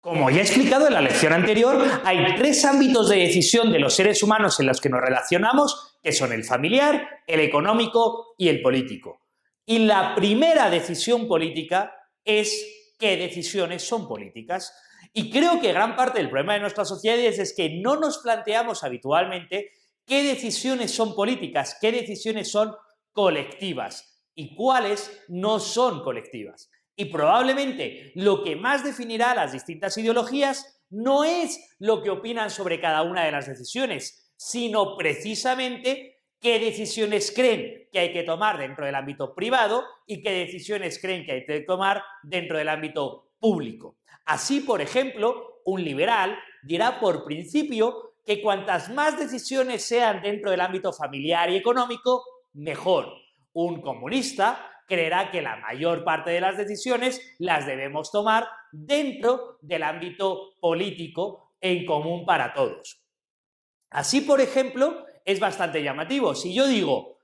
Como ya he explicado en la lección anterior, hay tres ámbitos de decisión de los seres humanos en los que nos relacionamos, que son el familiar, el económico y el político. Y la primera decisión política es qué decisiones son políticas. Y creo que gran parte del problema de nuestras sociedades es que no nos planteamos habitualmente qué decisiones son políticas, qué decisiones son colectivas y cuáles no son colectivas. Y probablemente lo que más definirá las distintas ideologías no es lo que opinan sobre cada una de las decisiones, sino precisamente qué decisiones creen que hay que tomar dentro del ámbito privado y qué decisiones creen que hay que tomar dentro del ámbito público. Así, por ejemplo, un liberal dirá por principio que cuantas más decisiones sean dentro del ámbito familiar y económico, mejor. Un comunista creerá que la mayor parte de las decisiones las debemos tomar dentro del ámbito político en común para todos. Así, por ejemplo, es bastante llamativo. Si yo digo,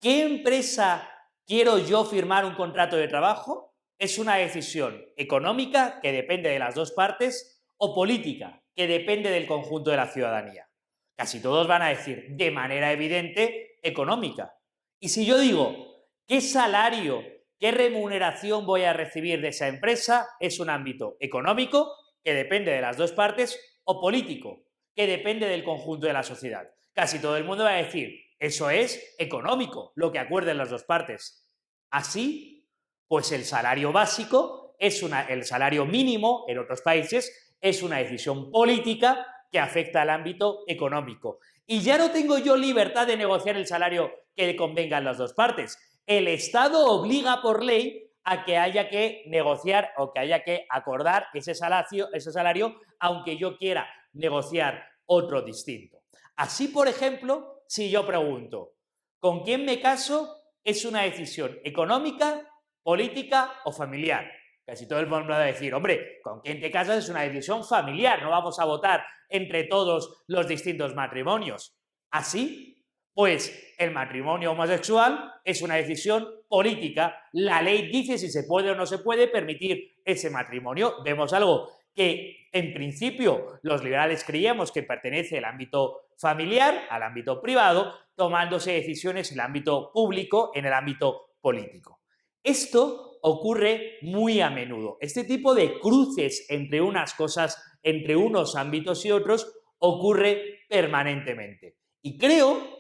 ¿qué empresa quiero yo firmar un contrato de trabajo? Es una decisión económica, que depende de las dos partes, o política, que depende del conjunto de la ciudadanía. Casi todos van a decir, de manera evidente, económica. Y si yo digo, ¿qué salario, qué remuneración voy a recibir de esa empresa? Es un ámbito económico, que depende de las dos partes, o político, que depende del conjunto de la sociedad. Casi todo el mundo va a decir, eso es económico, lo que acuerden las dos partes. Así, pues el salario básico, el salario mínimo en otros países, es una decisión política que afecta al ámbito económico. Y ya no tengo yo libertad de negociar el salario que convengan las dos partes. El Estado obliga por ley a que haya que negociar o que haya que acordar ese salario, aunque yo quiera negociar otro distinto. Así, por ejemplo, si yo pregunto, ¿con quién me caso? Es una decisión económica, política o familiar. Casi todo el mundo va a decir, hombre, ¿con quién te casas? Es una decisión familiar, no vamos a votar entre todos los distintos matrimonios. Así, pues el matrimonio homosexual es una decisión política. La ley dice si se puede o no se puede permitir ese matrimonio. Vemos algo que en principio los liberales creíamos que pertenece al ámbito familiar, al ámbito privado, tomándose decisiones en el ámbito público, en el ámbito político. Esto ocurre muy a menudo. Este tipo de cruces entre unas cosas, entre unos ámbitos y otros, ocurre permanentemente. Y creo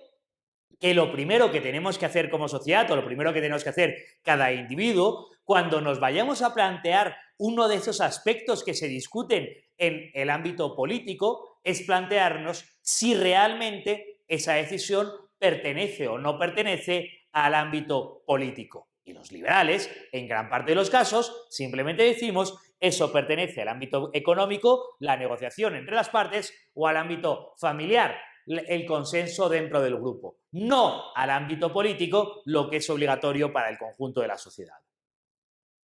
que lo primero que tenemos que hacer como sociedad, o lo primero que tenemos que hacer cada individuo, cuando nos vayamos a plantear uno de esos aspectos que se discuten en el ámbito político, es plantearnos si realmente esa decisión pertenece o no pertenece al ámbito político. Y los liberales, en gran parte de los casos, simplemente decimos eso pertenece al ámbito económico, la negociación entre las partes, o al ámbito familiar, el consenso dentro del grupo, no al ámbito político, lo que es obligatorio para el conjunto de la sociedad.